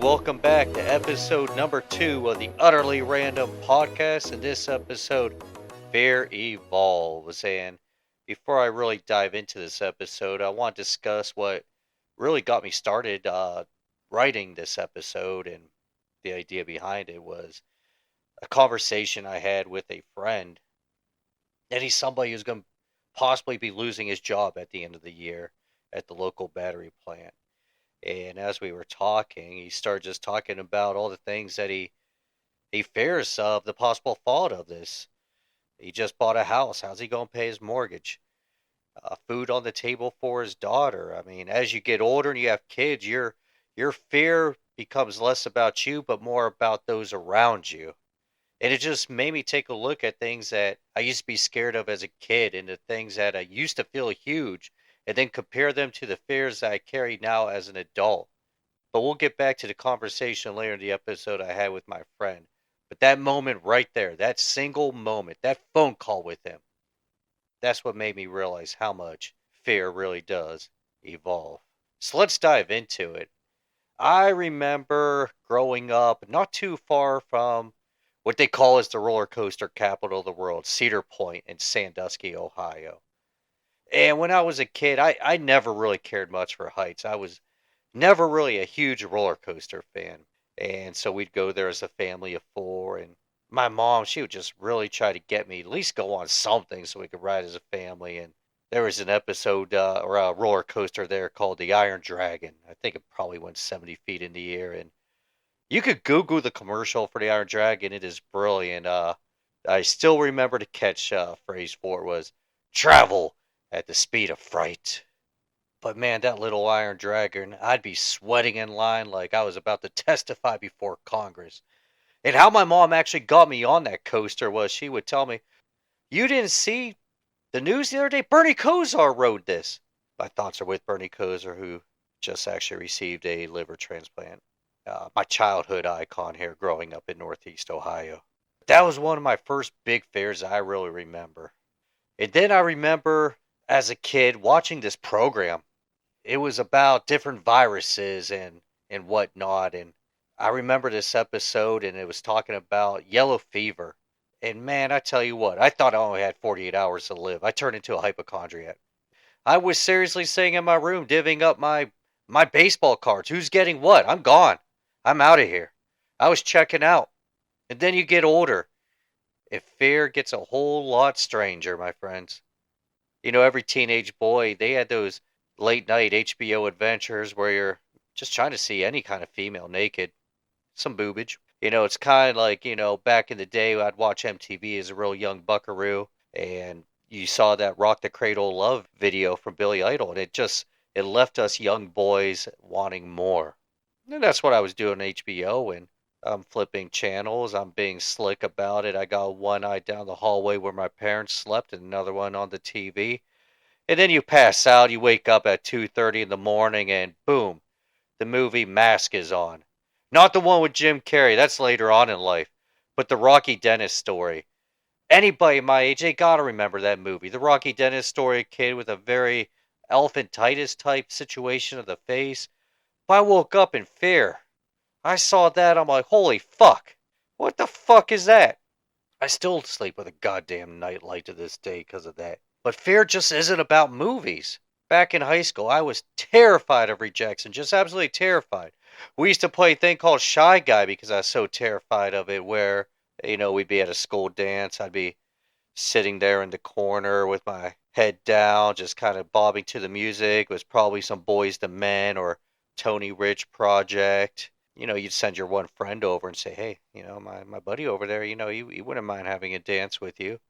welcome back to episode number 2 of the Utterly Random Podcast. In this episode, Fear Evolves. And before I really dive into this episode, I want to discuss what really got me started writing this episode. And the idea behind it was a conversation I had with a friend. And he's somebody who's going to possibly be losing his job at the end of the year at the local battery plant. And as we were talking, he started just talking about all the things that he fears of the possible fallout of this. He just bought a house. How's he going to pay his mortgage? Food on the table for his daughter. I mean, as you get older and you have kids, your fear becomes less about you, but more about those around you. And it just made me take a look at things that I used to be scared of as a kid and the things that I used to feel huge and then compare them to the fears that I carry now as an adult. But we'll get back to the conversation later in the episode I had with my friend. But that moment right there, that single moment, that phone call with him, that's what made me realize how much fear really does evolve. So let's dive into it. I remember growing up not too far from what they call as the roller coaster capital of the world, Cedar Point in Sandusky, Ohio. And when I was a kid, I never really cared much for heights. I was never really a huge roller coaster fan. And so we'd go there as a family of 4. And my mom, she would just really try to get me at least go on something so we could ride as a family. And there was an episode or a roller coaster there called the Iron Dragon. I think it probably went 70 feet in the air. And you could Google the commercial for the Iron Dragon. It is brilliant. I still remember the catch phrase for it was travel at the speed of fright. But man, that little Iron Dragon, I'd be sweating in line like I was about to testify before Congress. And how my mom actually got me on that coaster was she would tell me, "You didn't see the news the other day? Bernie Kosar rode this." My thoughts are with Bernie Kosar, who just actually received a liver transplant. My childhood icon here growing up in Northeast Ohio. That was one of my first big fears I really remember. And then I remember as a kid watching this program. It was about different viruses and whatnot. And I remember this episode and it was talking about yellow fever. And man, I tell you what, I thought I only had 48 hours to live. I turned into a hypochondriac. I was seriously sitting in my room divvying up my baseball cards. Who's getting what? I'm gone. I'm out of here. I was checking out. And then you get older. And fear gets a whole lot stranger, my friends. You know, every teenage boy, they had those late night HBO adventures where you're just trying to see any kind of female naked, some boobage. You know, it's kind of like, back in the day, I'd watch MTV as a real young buckaroo, and you saw that Rock the Cradle Love video from Billy Idol, and it left us young boys wanting more. And that's what I was doing on HBO, and I'm flipping channels, I'm being slick about it. I got one eye down the hallway where my parents slept and another one on the TV. And then you pass out, you wake up at 2:30 in the morning, and boom, the movie Mask is on. Not the one with Jim Carrey, that's later on in life, but the Rocky Dennis story. Anybody my age, they gotta remember that movie. The Rocky Dennis story, a kid with a very elephantitis type situation of the face. But I woke up in fear. I saw that, I'm like, holy fuck. What the fuck is that? I still sleep with a goddamn nightlight to this day because of that. But fear just isn't about movies. Back in high school, I was terrified of rejection, just absolutely terrified. We used to play a thing called Shy Guy because I was so terrified of it, where, we'd be at a school dance. I'd be sitting there in the corner with my head down, just kind of bobbing to the music. It was probably some Boys to Men or Tony Rich Project. You'd send your one friend over and say, hey, my buddy over there, he wouldn't mind having a dance with you.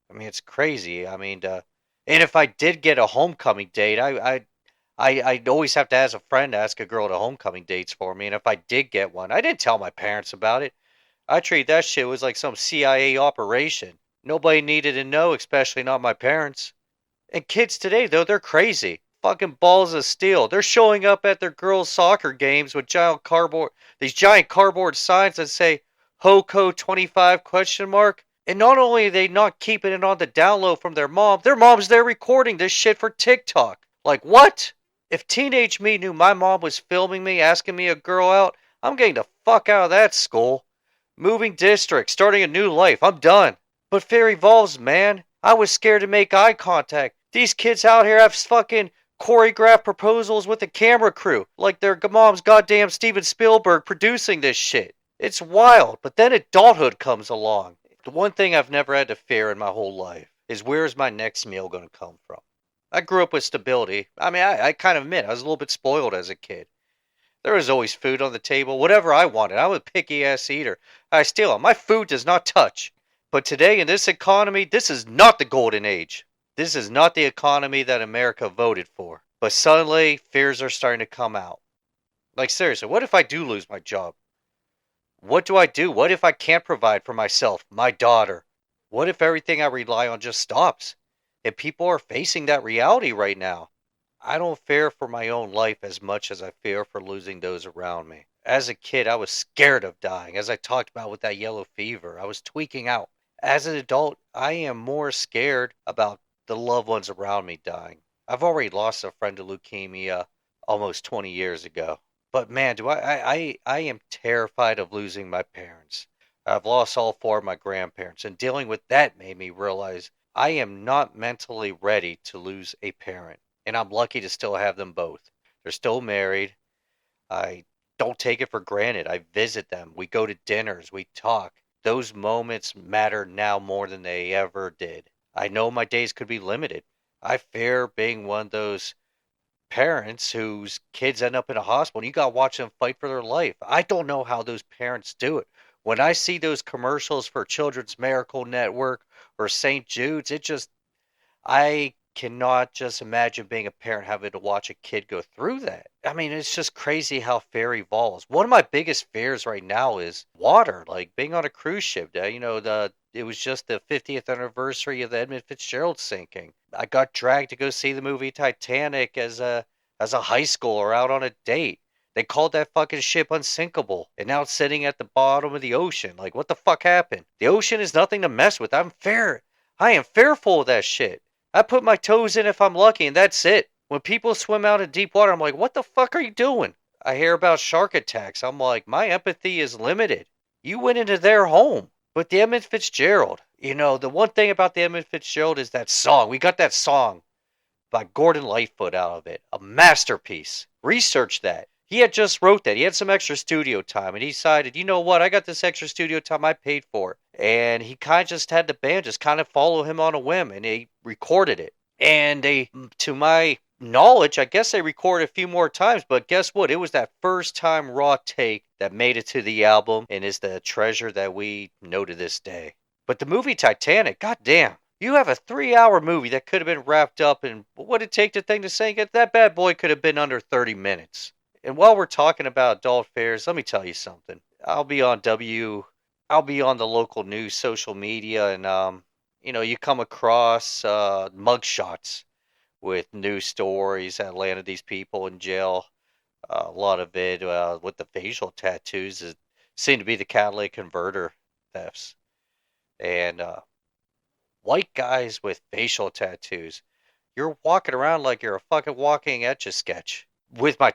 I mean, it's crazy. I mean, and if I did get a homecoming date, I'd always have to ask a friend to ask a girl to homecoming dates for me. And if I did get one, I didn't tell my parents about it. I treat that shit was like some CIA operation. Nobody needed to know, especially not my parents. And kids today, though, they're crazy. Fucking balls of steel. They're showing up at their girls' soccer games with these giant cardboard signs that say HOCO 25 question mark. And not only are they not keeping it on the down low from their mom's there recording this shit for TikTok. Like, what? If teenage me knew my mom was filming me, asking me a girl out, I'm getting the fuck out of that school. Moving district, starting a new life. I'm done. But fear evolves, man. I was scared to make eye contact. These kids out here have fucking choreographed proposals with a camera crew, like their mom's goddamn Steven Spielberg producing this shit. It's wild, but then adulthood comes along. The one thing I've never had to fear in my whole life is where's my next meal going to come from? I grew up with stability. I mean, I kind of admit I was a little bit spoiled as a kid. There was always food on the table, whatever I wanted. I'm a picky ass eater. I steal it. My food does not touch. But today in this economy, this is not the golden age. This is not the economy that America voted for. But suddenly, fears are starting to come out. Like seriously, what if I do lose my job? What do I do? What if I can't provide for myself, my daughter? What if everything I rely on just stops? And people are facing that reality right now. I don't fear for my own life as much as I fear for losing those around me. As a kid, I was scared of dying. As I talked about with that yellow fever, I was tweaking out. As an adult, I am more scared about the loved ones around me dying. I've already lost a friend to leukemia almost 20 years ago. But man, I am terrified of losing my parents. I've lost all four of my grandparents, and dealing with that made me realize I am not mentally ready to lose a parent. And I'm lucky to still have them both. They're still married. I don't take it for granted. I visit them. We go to dinners. We talk. Those moments matter now more than they ever did. I know my days could be limited. I fear being one of those parents whose kids end up in a hospital and you got to watch them fight for their life. I don't know how those parents do it. When I see those commercials for Children's Miracle Network or St. Jude's, I cannot just imagine being a parent having to watch a kid go through that. I mean, it's just crazy how fear evolves. One of my biggest fears right now is water, like being on a cruise ship. It was just the 50th anniversary of the Edmund Fitzgerald sinking. I got dragged to go see the movie Titanic as a high schooler out on a date. They called that fucking ship unsinkable, and now it's sitting at the bottom of the ocean. Like, what the fuck happened? The ocean is nothing to mess with. I am fearful of that shit. I put my toes in if I'm lucky, and that's it. When people swim out in deep water, I'm like, what the fuck are you doing? I hear about shark attacks. I'm like, my empathy is limited. You went into their home. But the Edmund Fitzgerald, the one thing about the Edmund Fitzgerald is that song. We got that song by Gordon Lightfoot out of it. A masterpiece. Research that. He had just wrote that. He had some extra studio time, and he decided, you know what? I got this extra studio time I paid for. And he kind of just had the band just kind of follow him on a whim, and they recorded it. And to my knowledge, I guess they recorded a few more times, but guess what? It was that first time raw take that made it to the album and is the treasure that we know to this day. But the movie Titanic, goddamn. You have a 3-hour movie that could have been wrapped up in what it take the thing to sink it. That bad boy could have been under 30 minutes. And while we're talking about adult fairs, let me tell you something. I'll be on the local news, social media, and you come across mugshots with news stories that landed these people in jail. A lot of it with the facial tattoos seem to be the catalytic converter thefts. And white guys with facial tattoos. You're walking around like you're a fucking walking Etch-a-Sketch with my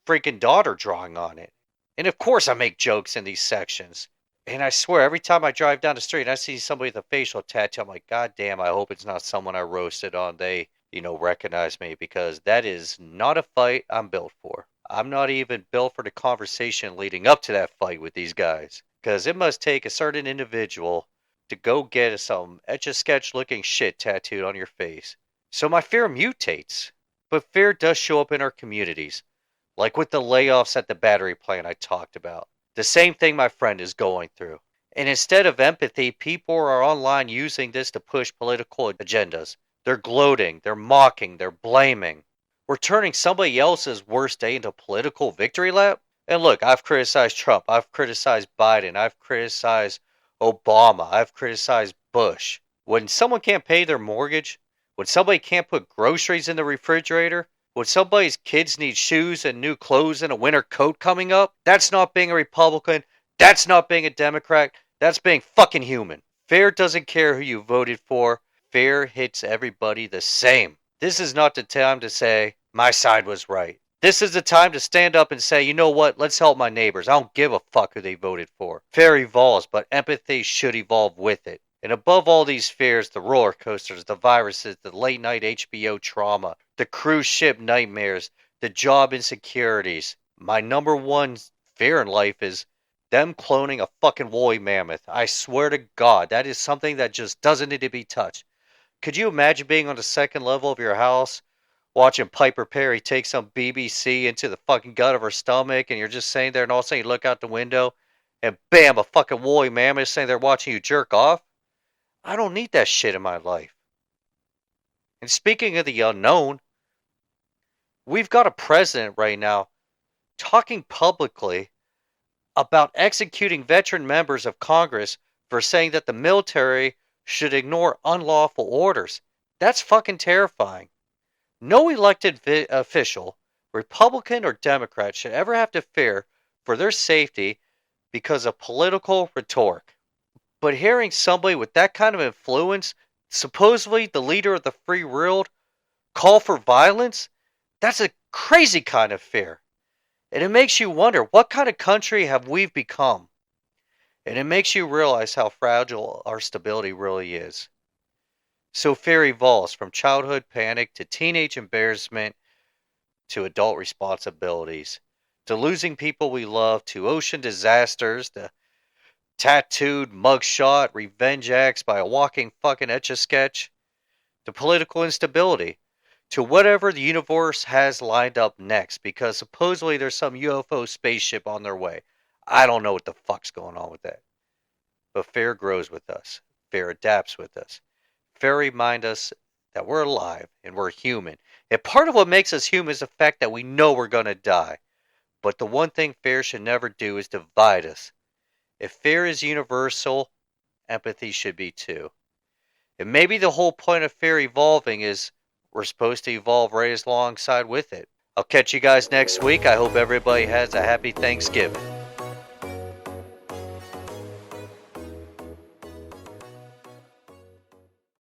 freaking daughter drawing on it. And of course I make jokes in these sections. And I swear, every time I drive down the street and I see somebody with a facial tattoo, I'm like, God damn, I hope it's not someone I roasted on. They, recognize me, because that is not a fight I'm built for. I'm not even built for the conversation leading up to that fight with these guys. Because it must take a certain individual to go get some Etch-a-Sketch looking shit tattooed on your face. So my fear mutates. But fear does show up in our communities. Like with the layoffs at the battery plant I talked about. The same thing my friend is going through. And instead of empathy, people are online using this to push political agendas. They're gloating, they're mocking, they're blaming. We're turning somebody else's worst day into a political victory lap. And look, I've criticized Trump, I've criticized Biden, I've criticized Obama, I've criticized Bush. When someone can't pay their mortgage, when somebody can't put groceries in the refrigerator, when somebody's kids need shoes and new clothes and a winter coat coming up, that's not being a Republican. That's not being a Democrat. That's being fucking human. Fear doesn't care who you voted for. Fear hits everybody the same. This is not the time to say, my side was right. This is the time to stand up and say, you know what, let's help my neighbors. I don't give a fuck who they voted for. Fear evolves, but empathy should evolve with it. And above all these fears, the roller coasters, the viruses, the late night HBO trauma, the cruise ship nightmares, the job insecurities, my number one fear in life is them cloning a fucking woolly mammoth. I swear to God, that is something that just doesn't need to be touched. Could you imagine being on the second level of your house, watching Piper Perry take some BBC into the fucking gut of her stomach, and you're just sitting there, and all of a sudden you look out the window, and bam, a fucking woolly mammoth sitting there watching you jerk off? I don't need that shit in my life. And speaking of the unknown, we've got a president right now talking publicly about executing veteran members of Congress for saying that the military should ignore unlawful orders. That's fucking terrifying. No elected official, Republican or Democrat, should ever have to fear for their safety because of political rhetoric. But hearing somebody with that kind of influence, supposedly the leader of the free world, call for violence, that's a crazy kind of fear. And it makes you wonder, what kind of country have we become? And it makes you realize how fragile our stability really is. So fear evolves from childhood panic to teenage embarrassment to adult responsibilities, to losing people we love, to ocean disasters, to tattooed mugshot revenge acts by a walking fucking etch-a-sketch, to political instability, to whatever the universe has lined up next, because supposedly there's some UFO spaceship on their way. I don't know what the fuck's going on with that. But fear grows with us. Fear adapts with us. Fear reminds us that we're alive and we're human. And part of what makes us human is the fact that we know we're going to die. But the one thing fear should never do is divide us. If fear is universal, empathy should be too. And maybe the whole point of fear evolving is we're supposed to evolve right alongside with it. I'll catch you guys next week. I hope everybody has a happy Thanksgiving.